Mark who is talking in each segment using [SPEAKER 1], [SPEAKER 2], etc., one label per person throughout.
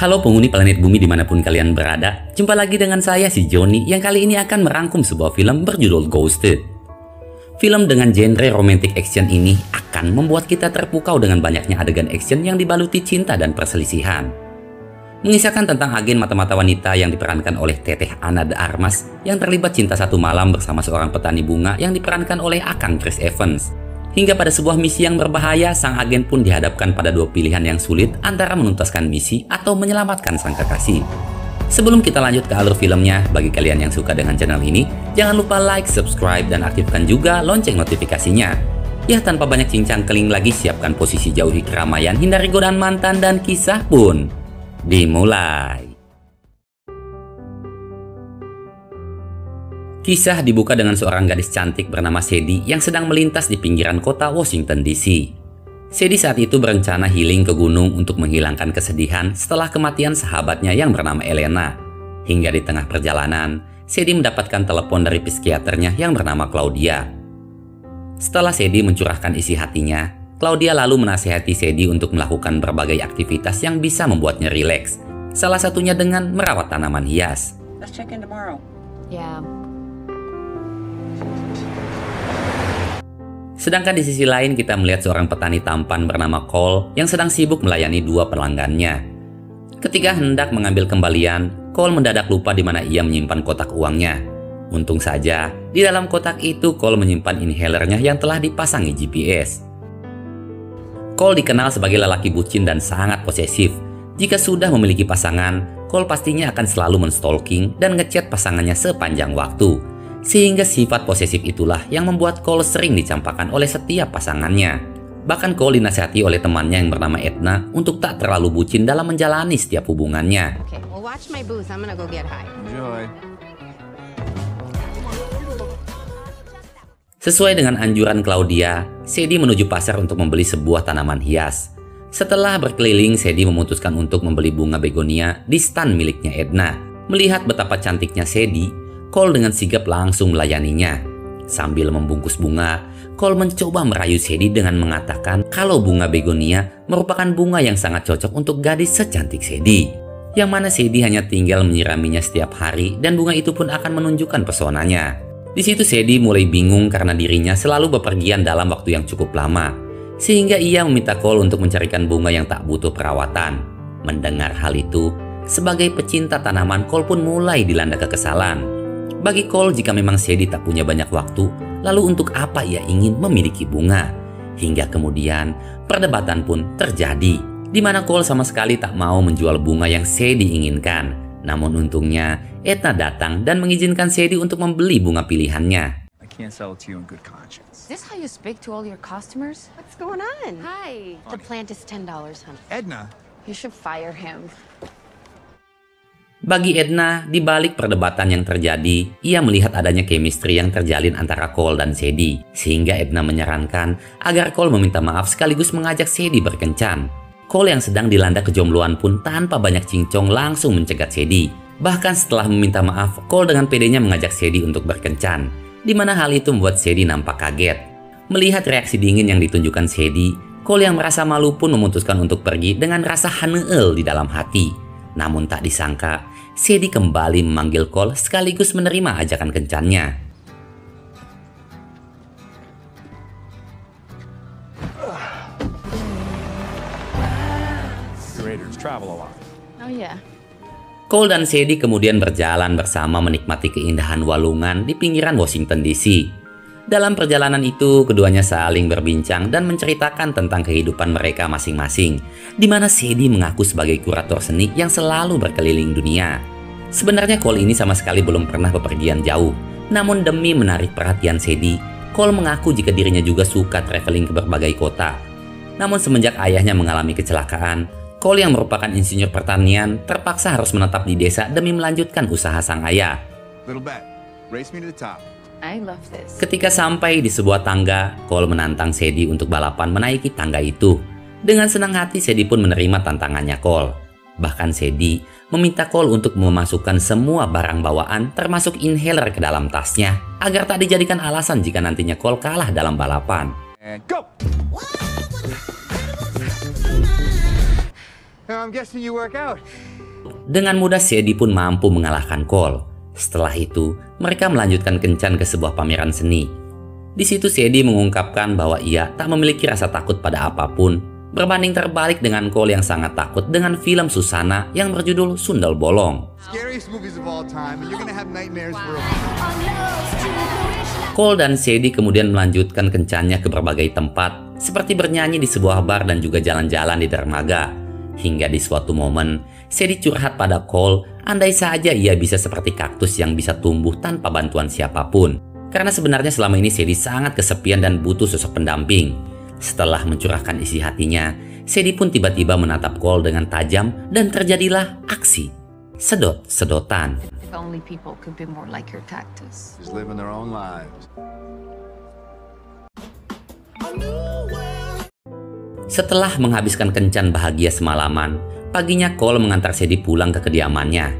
[SPEAKER 1] Halo penghuni planet bumi dimanapun kalian berada, jumpa lagi dengan saya si Joni yang kali ini akan merangkum sebuah film berjudul Ghosted. Film dengan genre romantic action ini akan membuat kita terpukau dengan banyaknya adegan action yang dibaluti cinta dan perselisihan. Mengisahkan tentang agen mata-mata wanita yang diperankan oleh Teteh Ana de Armas yang terlibat cinta satu malam bersama seorang petani bunga yang diperankan oleh Akang Chris Evans. Hingga pada sebuah misi yang berbahaya, sang agen pun dihadapkan pada dua pilihan yang sulit antara menuntaskan misi atau menyelamatkan sang kekasih. Sebelum kita lanjut ke alur filmnya, bagi kalian yang suka dengan channel ini, jangan lupa like, subscribe, dan aktifkan juga lonceng notifikasinya. Ya, tanpa banyak cincang keling lagi, siapkan posisi jauhi keramaian, hindari godaan mantan, dan kisah pun dimulai. Kisah dibuka dengan seorang gadis cantik bernama Sadie yang sedang melintas di pinggiran kota Washington DC. Sadie saat itu berencana healing ke gunung untuk menghilangkan kesedihan setelah kematian sahabatnya yang bernama Elena. Hingga di tengah perjalanan, Sadie mendapatkan telepon dari psikiaternya yang bernama Claudia. Setelah Sadie mencurahkan isi hatinya, Claudia lalu menasihati Sadie untuk melakukan berbagai aktivitas yang bisa membuatnya rileks. Salah satunya dengan merawat tanaman hias.
[SPEAKER 2] Let's check in tomorrow.
[SPEAKER 3] Yeah.
[SPEAKER 1] Sedangkan di sisi lain kita melihat seorang petani tampan bernama Cole yang sedang sibuk melayani dua pelanggannya. Ketika hendak mengambil kembalian, Cole mendadak lupa di mana ia menyimpan kotak uangnya. Untung saja, di dalam kotak itu Cole menyimpan inhalernya yang telah dipasangi GPS. Cole dikenal sebagai lelaki bucin dan sangat posesif. Jika sudah memiliki pasangan, Cole pastinya akan selalu menstalking dan ngechat pasangannya sepanjang waktu. Sehingga sifat posesif itulah yang membuat Cole sering dicampakkan oleh setiap pasangannya. Bahkan Cole dinasihati oleh temannya yang bernama Edna untuk tak terlalu bucin dalam menjalani setiap hubungannya.
[SPEAKER 3] Okay, well watch my booth. I'm gonna go get high.
[SPEAKER 2] Enjoy.
[SPEAKER 1] Sesuai dengan anjuran Claudia, Sadie menuju pasar untuk membeli sebuah tanaman hias. Setelah berkeliling, Sadie memutuskan untuk membeli bunga begonia di stan miliknya Edna. Melihat betapa cantiknya Sadie, Cole dengan sigap langsung melayaninya. Sambil membungkus bunga, Cole mencoba merayu Sadie dengan mengatakan kalau bunga begonia merupakan bunga yang sangat cocok untuk gadis secantik Sadie. Yang mana Sadie hanya tinggal menyiraminya setiap hari dan bunga itu pun akan menunjukkan pesonanya. Di situ Sadie mulai bingung karena dirinya selalu bepergian dalam waktu yang cukup lama. Sehingga ia meminta Cole untuk mencarikan bunga yang tak butuh perawatan. Mendengar hal itu, sebagai pecinta tanaman, Cole pun mulai dilanda kekesalan. Bagi Cole, jika memang Sadie tak punya banyak waktu, lalu untuk apa ia ingin memiliki bunga? Hingga kemudian, perdebatan pun terjadi, di mana Cole sama sekali tak mau menjual bunga yang Sadie inginkan. Namun untungnya, Edna datang dan mengizinkan Sadie untuk membeli bunga pilihannya.
[SPEAKER 2] I can't sell it to you in good conscience.
[SPEAKER 3] Is this how you speak to all your customers? What's going on? Hi. The plant is $10, honey.
[SPEAKER 2] Edna,
[SPEAKER 3] You should fire him.
[SPEAKER 1] Bagi Edna, di balik perdebatan yang terjadi, ia melihat adanya chemistry yang terjalin antara Cole dan Sadie. Sehingga Edna menyarankan agar Cole meminta maaf sekaligus mengajak Sadie berkencan. Cole yang sedang dilanda kejombloan pun tanpa banyak cincong langsung mencegat Sadie. Bahkan setelah meminta maaf, Cole dengan pedenya mengajak Sadie untuk berkencan. Di mana hal itu membuat Sadie nampak kaget. Melihat reaksi dingin yang ditunjukkan Sadie, Cole yang merasa malu pun memutuskan untuk pergi dengan rasa haneul di dalam hati. Namun tak disangka, Sadie kembali memanggil Cole sekaligus menerima ajakan kencannya.
[SPEAKER 2] curators travel a lot.
[SPEAKER 3] Oh yeah.
[SPEAKER 1] Cole dan Sadie kemudian berjalan bersama menikmati keindahan walungan di pinggiran Washington DC. Dalam perjalanan itu, keduanya saling berbincang dan menceritakan tentang kehidupan mereka masing-masing, di mana Sadie mengaku sebagai kurator seni yang selalu berkeliling dunia. Sebenarnya Cole ini sama sekali belum pernah bepergian jauh, namun demi menarik perhatian Sadie, Cole mengaku jika dirinya juga suka traveling ke berbagai kota. Namun semenjak ayahnya mengalami kecelakaan, Cole yang merupakan insinyur pertanian terpaksa harus menetap di desa demi melanjutkan usaha sang ayah.
[SPEAKER 2] Little bet. Race me to the top.
[SPEAKER 3] I love this.
[SPEAKER 1] Ketika sampai di sebuah tangga, Cole menantang Sadie untuk balapan menaiki tangga itu. Dengan senang hati, Sadie pun menerima tantangannya Cole. Bahkan Sadie meminta Cole untuk memasukkan semua barang bawaan termasuk inhaler ke dalam tasnya agar tak dijadikan alasan jika nantinya Cole kalah dalam balapan.
[SPEAKER 2] And go! I'm guessing you work out.
[SPEAKER 1] Dengan mudah Sadie pun mampu mengalahkan Cole. Setelah itu, mereka melanjutkan kencan ke sebuah pameran seni. Di situ Sadie mengungkapkan bahwa ia tak memiliki rasa takut pada apapun, berbanding terbalik dengan Cole yang sangat takut dengan film Susana yang berjudul Sundel Bolong.
[SPEAKER 2] Scariest movies of all time, and you're gonna have nightmares for a
[SPEAKER 1] Cole dan Sadie kemudian melanjutkan kencannya ke berbagai tempat, seperti bernyanyi di sebuah bar dan juga jalan-jalan di dermaga. Hingga di suatu momen, Sadie curhat pada Cole, andai saja ia bisa seperti kaktus yang bisa tumbuh tanpa bantuan siapapun. Karena sebenarnya selama ini Sadie sangat kesepian dan butuh sosok pendamping. Setelah mencurahkan isi hatinya, Sadie pun tiba-tiba menatap Cole dengan tajam dan terjadilah aksi sedot-sedotan.
[SPEAKER 3] If only people could be more like your cactus.
[SPEAKER 2] just living their own lives.
[SPEAKER 1] Setelah menghabiskan kencan bahagia semalaman, paginya Cole mengantar Sadie pulang ke kediamannya.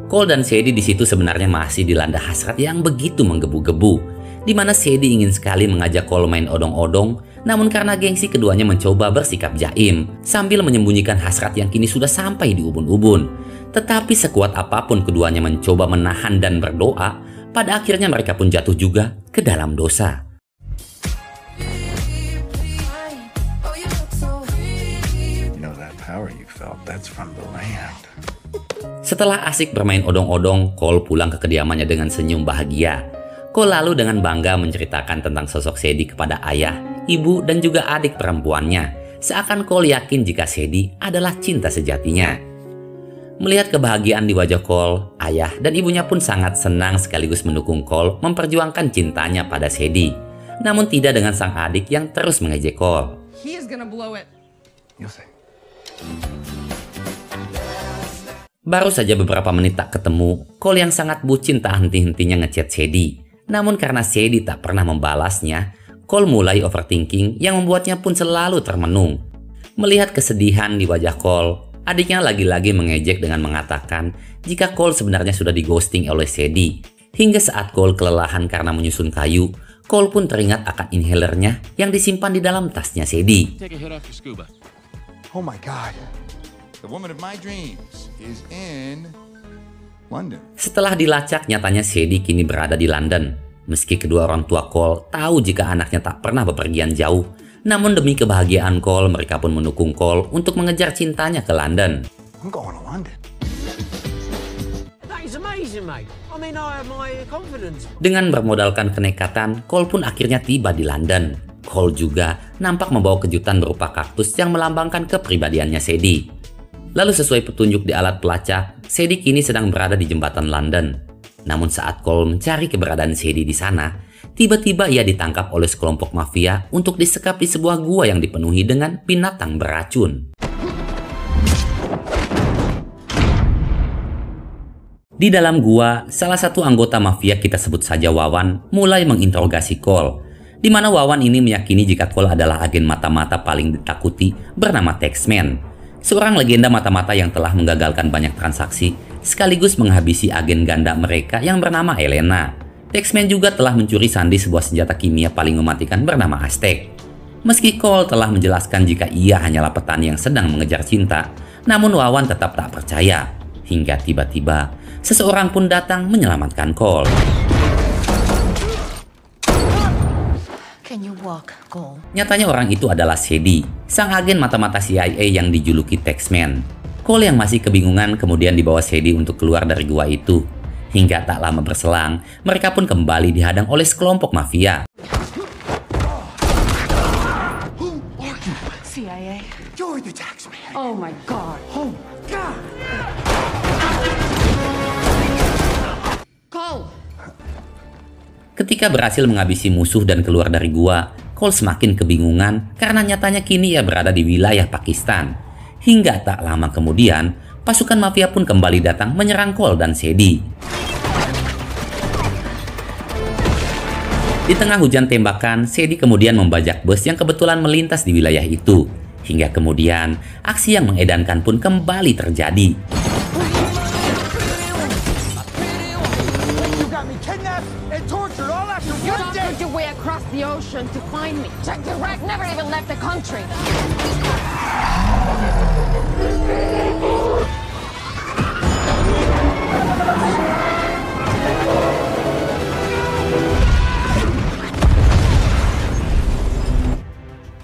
[SPEAKER 1] Cole dan Sadie di situ sebenarnya masih dilanda hasrat yang begitu menggebu-gebu, di mana Sadie ingin sekali mengajak Cole main odong-odong, namun karena gengsi keduanya mencoba bersikap jaim sambil menyembunyikan hasrat yang kini sudah sampai di ubun-ubun. Tetapi sekuat apapun keduanya mencoba menahan dan berdoa, pada akhirnya mereka pun jatuh juga ke dalam dosa.
[SPEAKER 2] Power you felt, that's from the land.
[SPEAKER 1] Setelah asik bermain odong-odong, Cole pulang ke kediamannya dengan senyum bahagia. Cole lalu dengan bangga menceritakan tentang sosok Sadie kepada ayah, ibu, dan juga adik perempuannya. Seakan Cole yakin jika Sadie adalah cinta sejatinya. Melihat kebahagiaan di wajah Cole, ayah dan ibunya pun sangat senang sekaligus mendukung Cole memperjuangkan cintanya pada Sadie. Namun tidak dengan sang adik yang terus mengejek Cole.
[SPEAKER 4] He is gonna blow it.
[SPEAKER 2] You'll see.
[SPEAKER 1] Baru saja beberapa menit tak ketemu, Cole yang sangat bucin tak henti-hentinya ngechat Sadie. Namun karena Sadie tak pernah membalasnya, Cole mulai overthinking yang membuatnya pun selalu termenung. Melihat kesedihan di wajah Cole, adiknya lagi-lagi mengejek dengan mengatakan jika Cole sebenarnya sudah di-ghosting oleh Sadie. Hingga saat Cole kelelahan karena menyusun kayu, Cole pun teringat akan inhalernya yang disimpan di dalam tasnya Sadie.
[SPEAKER 5] Take a hit off your scuba.
[SPEAKER 2] Oh my God. The woman of my dreams is in London.
[SPEAKER 1] Setelah dilacak, nyatanya Sadie kini berada di London. Meski kedua orang tua Cole tahu jika anaknya tak pernah bepergian jauh, namun demi kebahagiaan Cole, mereka pun mendukung Cole untuk mengejar cintanya ke London.
[SPEAKER 2] I'm going to London.
[SPEAKER 4] That is amazing, mate. I mean, I have my confidence.
[SPEAKER 1] Dengan bermodalkan kenekatan, Cole pun akhirnya tiba di London. Cole juga nampak membawa kejutan berupa kaktus yang melambangkan kepribadiannya Sadie. Lalu sesuai petunjuk di alat pelacak, Sadie kini sedang berada di jembatan London. Namun saat Cole mencari keberadaan Sadie di sana, tiba-tiba ia ditangkap oleh sekelompok mafia untuk disekap di sebuah gua yang dipenuhi dengan binatang beracun. Di dalam gua, salah satu anggota mafia, kita sebut saja Wawan, mulai menginterogasi Cole. Di mana Wawan ini meyakini jika Cole adalah agen mata-mata paling ditakuti bernama Taxman. Seorang legenda mata-mata yang telah menggagalkan banyak transaksi sekaligus menghabisi agen ganda mereka yang bernama Elena. Taxman juga telah mencuri sandi sebuah senjata kimia paling mematikan bernama Aztec. Meski Cole telah menjelaskan jika ia hanyalah petani yang sedang mengejar cinta, namun Wawan tetap tak percaya. Hingga tiba-tiba, seseorang pun datang menyelamatkan Cole.
[SPEAKER 3] Can you walk, Cole?
[SPEAKER 1] Nyatanya orang itu adalah Sadie, sang agen mata-mata CIA yang dijuluki Taxman. Cole yang masih kebingungan kemudian dibawa Sadie untuk keluar dari gua itu. Hingga tak lama berselang, mereka pun kembali dihadang oleh sekelompok mafia.
[SPEAKER 3] CIA.
[SPEAKER 2] You're the tax man.
[SPEAKER 3] Oh my God.
[SPEAKER 2] Oh God.
[SPEAKER 3] Cole!
[SPEAKER 1] Ketika berhasil menghabisi musuh dan keluar dari gua, Cole semakin kebingungan karena nyatanya kini ia berada di wilayah Pakistan. Hingga tak lama kemudian, pasukan mafia pun kembali datang menyerang Cole dan Sadie. Di tengah hujan tembakan, Sadie kemudian membajak bus yang kebetulan melintas di wilayah itu. Hingga kemudian, aksi yang mengedankan pun kembali terjadi.
[SPEAKER 2] You got me kidnapped and tortured.
[SPEAKER 4] tortured all after
[SPEAKER 3] You
[SPEAKER 4] one day.
[SPEAKER 3] doctored your way across the ocean to find me. Jack Direct never even left the country.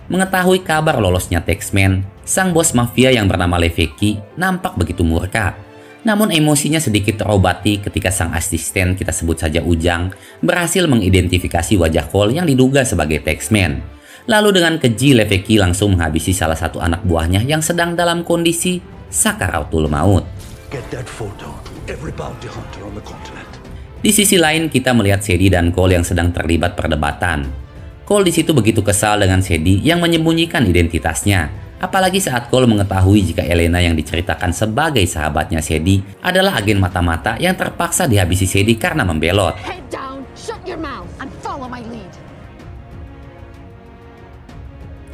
[SPEAKER 1] Mengetahui kabar lolosnya Taxman, sang bos mafia yang bernama Levecki nampak begitu murka. Namun emosinya sedikit terobati ketika sang asisten, kita sebut saja Ujang, berhasil mengidentifikasi wajah Cole yang diduga sebagai Taxman. Lalu dengan keji Levecki langsung menghabisi salah satu anak buahnya yang sedang dalam kondisi sakaratul maut.
[SPEAKER 5] Get that photo. Every bounty hunter on the continent.
[SPEAKER 1] Di sisi lain kita melihat Sadie dan Cole yang sedang terlibat perdebatan. Cole di situ begitu kesal dengan Sadie yang menyembunyikan identitasnya. Apalagi saat Cole mengetahui jika Elena yang diceritakan sebagai sahabatnya Sadie adalah agen mata-mata yang terpaksa dihabisi Sadie karena membelot.
[SPEAKER 3] Head down, shut your mouth, and follow my lead.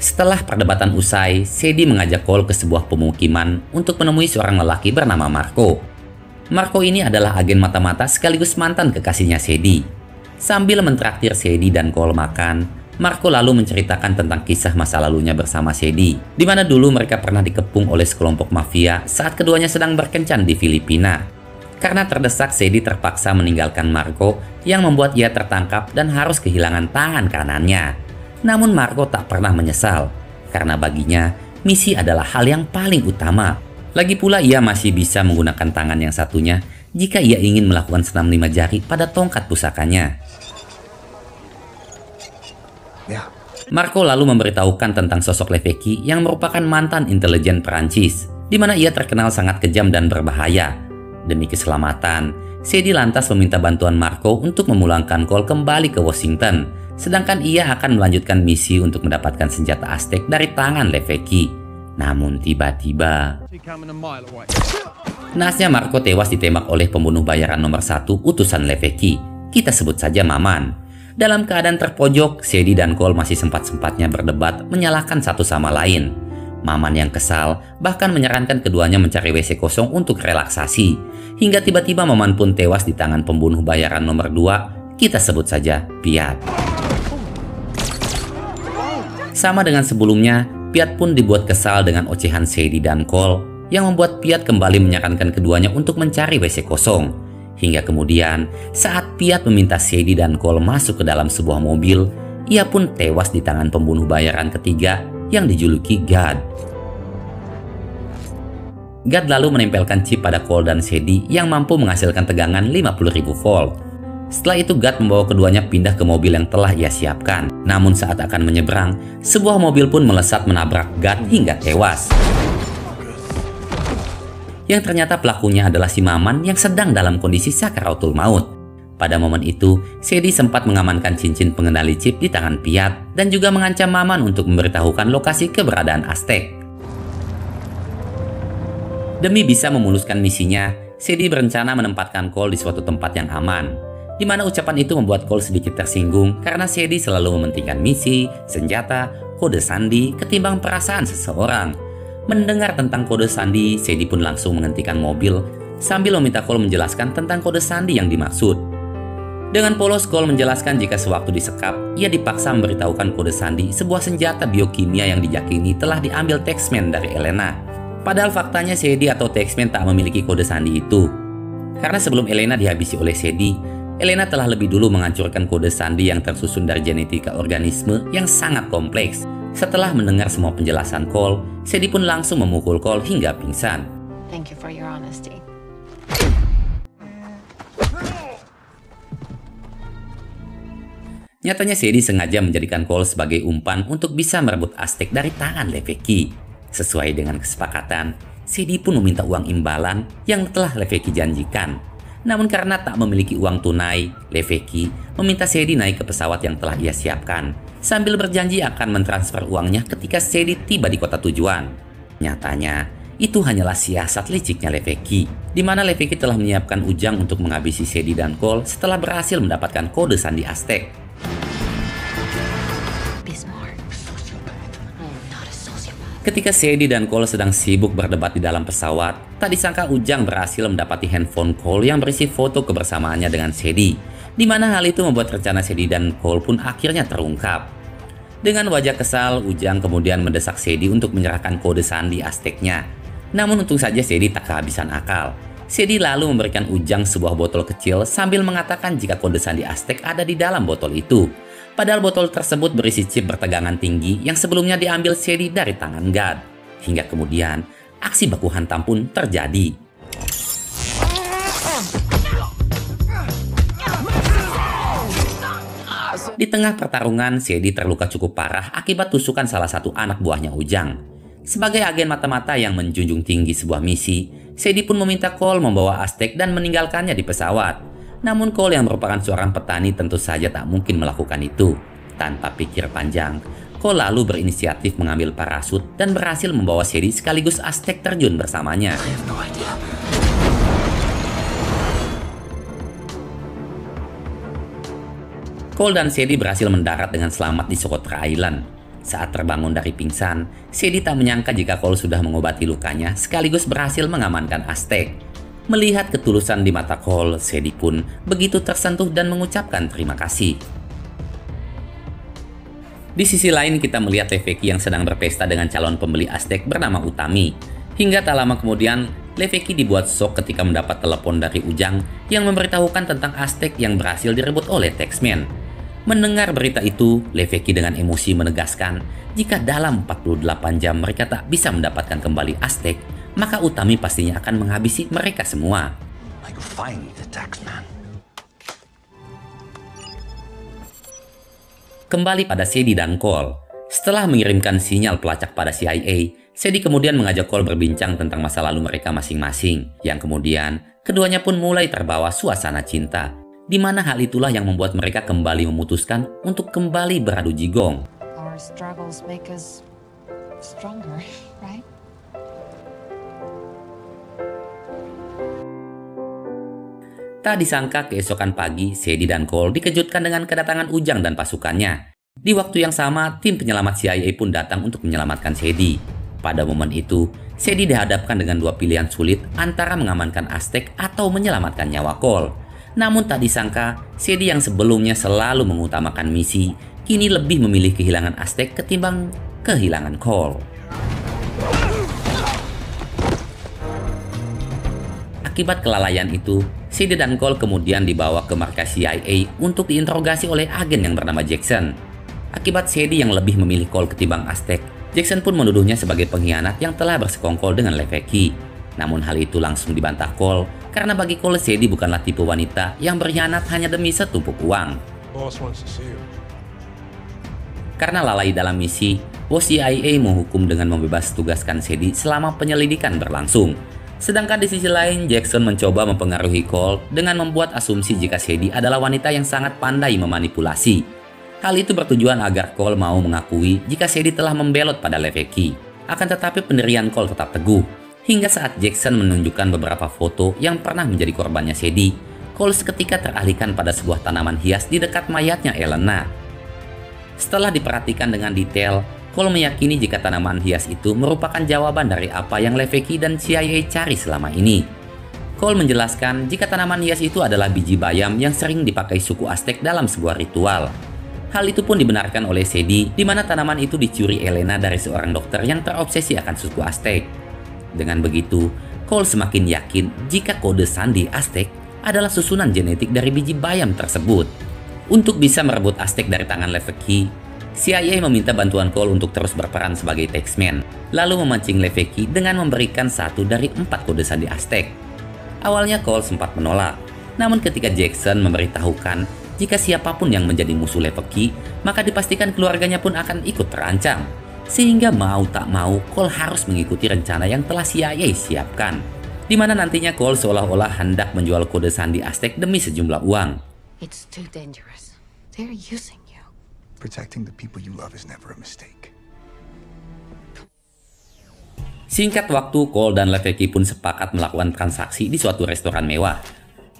[SPEAKER 1] Setelah perdebatan usai, Sadie mengajak Cole ke sebuah pemukiman untuk menemui seorang lelaki bernama Marco. Marco ini adalah agen mata-mata sekaligus mantan kekasihnya Sadie. Sambil mentraktir Sadie dan Cole makan, Marco lalu menceritakan tentang kisah masa lalunya bersama Sadie, di mana dulu mereka pernah dikepung oleh sekelompok mafia saat keduanya sedang berkencan di Filipina. Karena terdesak, Sadie terpaksa meninggalkan Marco yang membuat ia tertangkap dan harus kehilangan tangan kanannya. Namun Marco tak pernah menyesal, karena baginya misi adalah hal yang paling utama. Lagi pula ia masih bisa menggunakan tangan yang satunya jika ia ingin melakukan senam 5 jari pada tongkat pusakanya. Marco lalu memberitahukan tentang sosok Levecki yang merupakan mantan intelijen Perancis, di mana ia terkenal sangat kejam dan berbahaya. Demi keselamatan, Sadie lantas meminta bantuan Marco untuk memulangkan Cole kembali ke Washington, sedangkan ia akan melanjutkan misi untuk mendapatkan senjata Aztec dari tangan Levecki. Namun tiba-tiba, naasnya Marco tewas ditembak oleh pembunuh bayaran nomor 1 utusan Levecki. Kita sebut saja Maman. Dalam keadaan terpojok, Sadie dan Cole masih sempat-sempatnya berdebat menyalahkan satu sama lain. Maman yang kesal bahkan menyarankan keduanya mencari WC kosong untuk relaksasi. Hingga tiba-tiba Maman pun tewas di tangan pembunuh bayaran nomor 2, kita sebut saja Piat. Sama dengan sebelumnya, Piat pun dibuat kesal dengan ocehan Sadie dan Cole yang membuat Piat kembali menyarankan keduanya untuk mencari WC kosong. Hingga kemudian, saat Piat meminta Sadie dan Cole masuk ke dalam sebuah mobil, ia pun tewas di tangan pembunuh bayaran ketiga yang dijuluki God. God lalu menempelkan chip pada Cole dan Sadie yang mampu menghasilkan tegangan 50.000 volt. Setelah itu God membawa keduanya pindah ke mobil yang telah ia siapkan. Namun saat akan menyeberang, sebuah mobil pun melesat menabrak God hingga tewas. Yang ternyata pelakunya adalah si Maman yang sedang dalam kondisi sakaratul maut. Pada momen itu, Sadie sempat mengamankan cincin pengendali chip di tangan Piat dan juga mengancam Maman untuk memberitahukan lokasi keberadaan Aztec. Demi bisa memuluskan misinya, Sadie berencana menempatkan Cole di suatu tempat yang aman, di mana ucapan itu membuat Cole sedikit tersinggung karena Sadie selalu mementingkan misi, senjata, kode sandi ketimbang perasaan seseorang. Mendengar tentang kode sandi, Sadie pun langsung menghentikan mobil sambil meminta Cole menjelaskan tentang kode sandi yang dimaksud. Dengan polos, Cole menjelaskan jika sewaktu disekap, ia dipaksa memberitahukan kode sandi, sebuah senjata biokimia yang diyakini telah diambil Taxman dari Elena. Padahal faktanya Sadie atau Taxman tak memiliki kode sandi itu. Karena sebelum Elena dihabisi oleh Sadie, Elena telah lebih dulu menghancurkan kode sandi yang tersusun dari genetika organisme yang sangat kompleks. Setelah mendengar semua penjelasan Cole, Sadie pun langsung memukul Cole hingga pingsan.
[SPEAKER 3] Thank you for your honesty.
[SPEAKER 1] Nyatanya Sadie sengaja menjadikan Cole sebagai umpan untuk bisa merebut Aztec dari tangan Levecki. Sesuai dengan kesepakatan, Sadie pun meminta uang imbalan yang telah Levecki janjikan. Namun karena tak memiliki uang tunai, Levecki meminta Sadie naik ke pesawat yang telah ia siapkan, sambil berjanji akan mentransfer uangnya ketika Sadie tiba di kota tujuan. Nyatanya, itu hanyalah siasat liciknya Levecki, di mana Levecki telah menyiapkan Ujang untuk menghabisi Sadie dan Cole setelah berhasil mendapatkan kode sandi Aztec. Ketika Sadie dan Cole sedang sibuk berdebat di dalam pesawat, tak disangka Ujang berhasil mendapati handphone Cole yang berisi foto kebersamaannya dengan Sadie. Di mana hal itu membuat rencana Sadie dan Cole pun akhirnya terungkap. Dengan wajah kesal, Ujang kemudian mendesak Sadie untuk menyerahkan kode sandi Aztec-nya. Namun untung saja Sadie tak kehabisan akal. Sadie lalu memberikan Ujang sebuah botol kecil sambil mengatakan jika kode sandi Aztec ada di dalam botol itu. Padahal botol tersebut berisi chip bertegangan tinggi yang sebelumnya diambil Sadie dari tangan God. Hingga kemudian, aksi baku hantam pun terjadi. Di tengah pertarungan, Sadie terluka cukup parah akibat tusukan salah satu anak buahnya Ujang. Sebagai agen mata-mata yang menjunjung tinggi sebuah misi, Sadie pun meminta Cole membawa Aztec dan meninggalkannya di pesawat. Namun Cole yang merupakan seorang petani tentu saja tak mungkin melakukan itu. Tanpa pikir panjang, Cole lalu berinisiatif mengambil parasut dan berhasil membawa Sadie sekaligus Aztec terjun bersamanya. Cole dan Sadie berhasil mendarat dengan selamat di Socotra Island. Saat terbangun dari pingsan, Sadie tak menyangka jika Cole sudah mengobati lukanya sekaligus berhasil mengamankan Aztec. Melihat ketulusan di mata Cole, Sadie pun begitu tersentuh dan mengucapkan terima kasih. Di sisi lain kita melihat Leveki yang sedang berpesta dengan calon pembeli Aztec bernama Utami. Hingga tak lama kemudian, Leveki dibuat shock ketika mendapat telepon dari Ujang yang memberitahukan tentang Aztec yang berhasil direbut oleh Taxman. Mendengar berita itu, Leveki dengan emosi menegaskan jika dalam 48 jam mereka tak bisa mendapatkan kembali Aztec, maka Utami pastinya akan menghabisi mereka semua. Kembali pada Sadie dan Cole. Setelah mengirimkan sinyal pelacak pada CIA, Sadie kemudian mengajak Cole berbincang tentang masa lalu mereka masing-masing, yang kemudian keduanya pun mulai terbawa suasana cinta. Di mana hal itulah yang membuat mereka kembali memutuskan untuk kembali beradu jigong.
[SPEAKER 3] Our struggles make us stronger, right?
[SPEAKER 1] Tak disangka keesokan pagi, Sadie dan Cole dikejutkan dengan kedatangan Ujang dan pasukannya. Di waktu yang sama, tim penyelamat CIA pun datang untuk menyelamatkan Sadie. Pada momen itu, Sadie dihadapkan dengan dua pilihan sulit antara mengamankan Aztec atau menyelamatkan nyawa Cole. Namun tak disangka, Sadie yang sebelumnya selalu mengutamakan misi, kini lebih memilih kehilangan Aztec ketimbang kehilangan Cole. Akibat kelalaian itu, Sadie dan Cole kemudian dibawa ke markas CIA untuk diinterogasi oleh agen yang bernama Jackson. Akibat Sadie yang lebih memilih Cole ketimbang Aztec, Jackson pun menuduhnya sebagai pengkhianat yang telah bersekongkol dengan Leveki. Namun hal itu langsung dibantah Cole, karena bagi Cole Sadie bukanlah tipe wanita yang berkhianat hanya demi setumpuk uang. Karena lalai dalam misi, bos CIA menghukum dengan membebas tugaskan Sadie selama penyelidikan berlangsung. Sedangkan di sisi lain, Jackson mencoba mempengaruhi Cole dengan membuat asumsi jika Sadie adalah wanita yang sangat pandai memanipulasi. Hal itu bertujuan agar Cole mau mengakui jika Sadie telah membelot pada Leveki. Akan tetapi pendirian Cole tetap teguh. Hingga saat Jackson menunjukkan beberapa foto yang pernah menjadi korbannya Sadie, Cole seketika teralihkan pada sebuah tanaman hias di dekat mayatnya Elena. Setelah diperhatikan dengan detail, Cole meyakini jika tanaman hias itu merupakan jawaban dari apa yang Leveki dan CIA cari selama ini. Cole menjelaskan jika tanaman hias itu adalah biji bayam yang sering dipakai suku Aztec dalam sebuah ritual. Hal itu pun dibenarkan oleh Sadie, di mana tanaman itu dicuri Elena dari seorang dokter yang terobsesi akan suku Aztec. Dengan begitu, Cole semakin yakin jika kode sandi Aztec adalah susunan genetik dari biji bayam tersebut. Untuk bisa merebut Aztec dari tangan Leveki, CIA meminta bantuan Cole untuk terus berperan sebagai Taxman, lalu memancing Leveki dengan memberikan 1 dari 4 kode sandi Aztec. Awalnya Cole sempat menolak, namun ketika Jackson memberitahukan jika siapapun yang menjadi musuh Leveki, maka dipastikan keluarganya pun akan ikut terancam. Sehingga mau tak mau, Cole harus mengikuti rencana yang telah CIA siapkan. Di mana nantinya Cole seolah-olah hendak menjual kode sandi Aztec demi sejumlah uang.
[SPEAKER 3] It's too dangerous. They're using you.
[SPEAKER 2] Protecting the people you love is never a mistake.
[SPEAKER 1] Singkat waktu, Cole dan Leveki pun sepakat melakukan transaksi di suatu restoran mewah.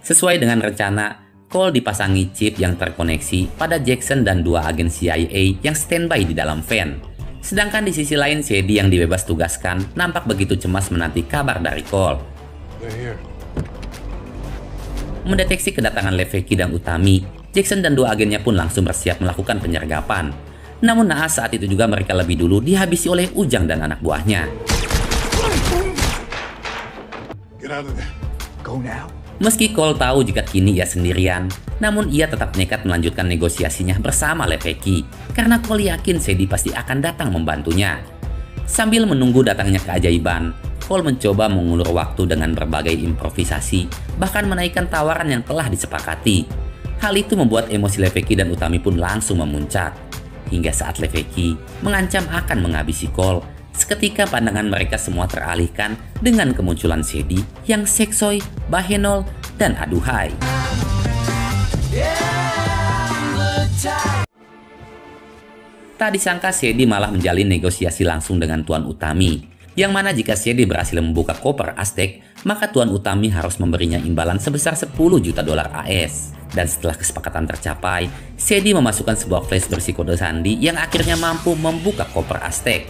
[SPEAKER 1] Sesuai dengan rencana, Cole dipasangi chip yang terkoneksi pada Jackson dan 2 agen CIA yang standby di dalam van. Sedangkan di sisi lain, Sadie yang dibebas tugaskan nampak begitu cemas menanti kabar dari Cole. Mendeteksi kedatangan Leveki dan Utami, Jackson dan dua agennya pun langsung bersiap melakukan penyergapan. Namun naas saat itu juga mereka lebih dulu dihabisi oleh Ujang dan anak buahnya.
[SPEAKER 2] Get out of there. Go now.
[SPEAKER 1] Meski Cole tahu jika kini ia sendirian, namun ia tetap nekat melanjutkan negosiasinya bersama Leveki karena Cole yakin Sadie pasti akan datang membantunya. Sambil menunggu datangnya keajaiban, Cole mencoba mengulur waktu dengan berbagai improvisasi, bahkan menaikkan tawaran yang telah disepakati. Hal itu membuat emosi Leveki dan Utami pun langsung memuncak. Hingga saat Leveki mengancam akan menghabisi Cole, seketika pandangan mereka semua teralihkan dengan kemunculan Sadie yang seksoi, bahenol, dan aduhai. Tak disangka Sadie malah menjalin negosiasi langsung dengan Tuan Utami, yang mana jika Sadie berhasil membuka koper Aztec, maka Tuan Utami harus memberinya imbalan sebesar 10 juta dolar AS. Dan setelah kesepakatan tercapai, Sadie memasukkan sebuah flash berisi kode sandi yang akhirnya mampu membuka koper Aztec.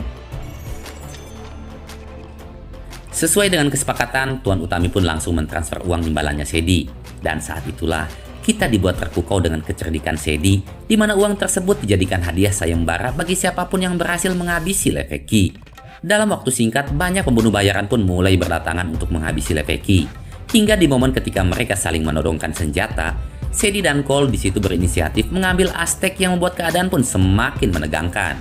[SPEAKER 1] Sesuai dengan kesepakatan, Tuan Utami pun langsung mentransfer uang imbalannya Sadie. Dan saat itulah kita dibuat terpukau dengan kecerdikan Sadie, di mana uang tersebut dijadikan hadiah sayembara bagi siapapun yang berhasil menghabisi Leveki. Dalam waktu singkat, banyak pembunuh bayaran pun mulai berdatangan untuk menghabisi Leveki. Hingga di momen ketika mereka saling menodongkan senjata, Sadie dan Cole di situ berinisiatif mengambil Aztec yang membuat keadaan pun semakin menegangkan.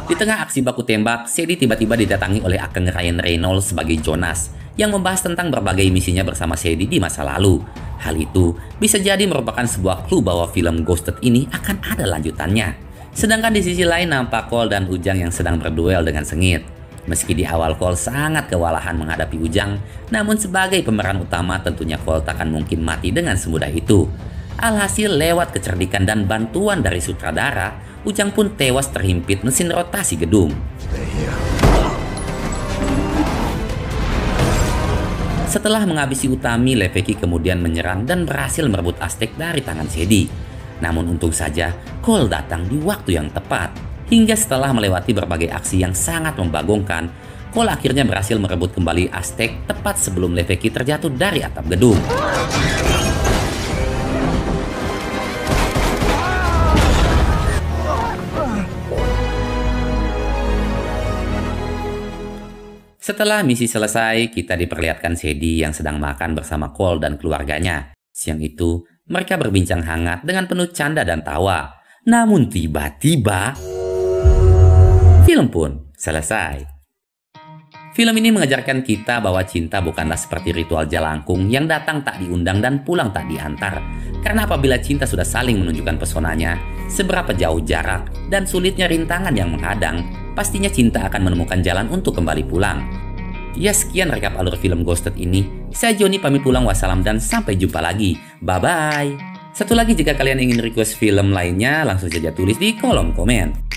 [SPEAKER 1] Di tengah aksi baku tembak, Sadie tiba-tiba didatangi oleh Akang Ryan Reynolds sebagai Jonas yang membahas tentang berbagai misinya bersama Sadie di masa lalu. Hal itu bisa jadi merupakan sebuah clue bahwa film Ghosted ini akan ada lanjutannya. Sedangkan di sisi lain nampak Cole dan Ujang yang sedang berduel dengan sengit. Meski di awal Cole sangat kewalahan menghadapi Ujang, namun sebagai pemeran utama tentunya Cole takkan mungkin mati dengan semudah itu. Alhasil lewat kecerdikan dan bantuan dari sutradara, Ujang pun tewas terhimpit mesin rotasi gedung. Setelah menghabisi Utami, Leveki kemudian menyerang dan berhasil merebut Aztec dari tangan Sadie. Namun untung saja, Cole datang di waktu yang tepat. Hingga setelah melewati berbagai aksi yang sangat membagongkan, Cole akhirnya berhasil merebut kembali Aztec tepat sebelum Leveki terjatuh dari atap gedung. Setelah misi selesai, kita diperlihatkan Sadie yang sedang makan bersama Cole dan keluarganya. Siang itu, mereka berbincang hangat dengan penuh canda dan tawa. Namun tiba-tiba, film pun selesai. Film ini mengajarkan kita bahwa cinta bukanlah seperti ritual jalangkung yang datang tak diundang dan pulang tak diantar. Karena apabila cinta sudah saling menunjukkan pesonanya, seberapa jauh jarak dan sulitnya rintangan yang menghadang, pastinya cinta akan menemukan jalan untuk kembali pulang. Ya, sekian rekap alur film Ghosted ini. Saya Joni pamit pulang, wassalam dan sampai jumpa lagi. Bye-bye. Satu lagi, jika kalian ingin request film lainnya, langsung saja tulis di kolom komen.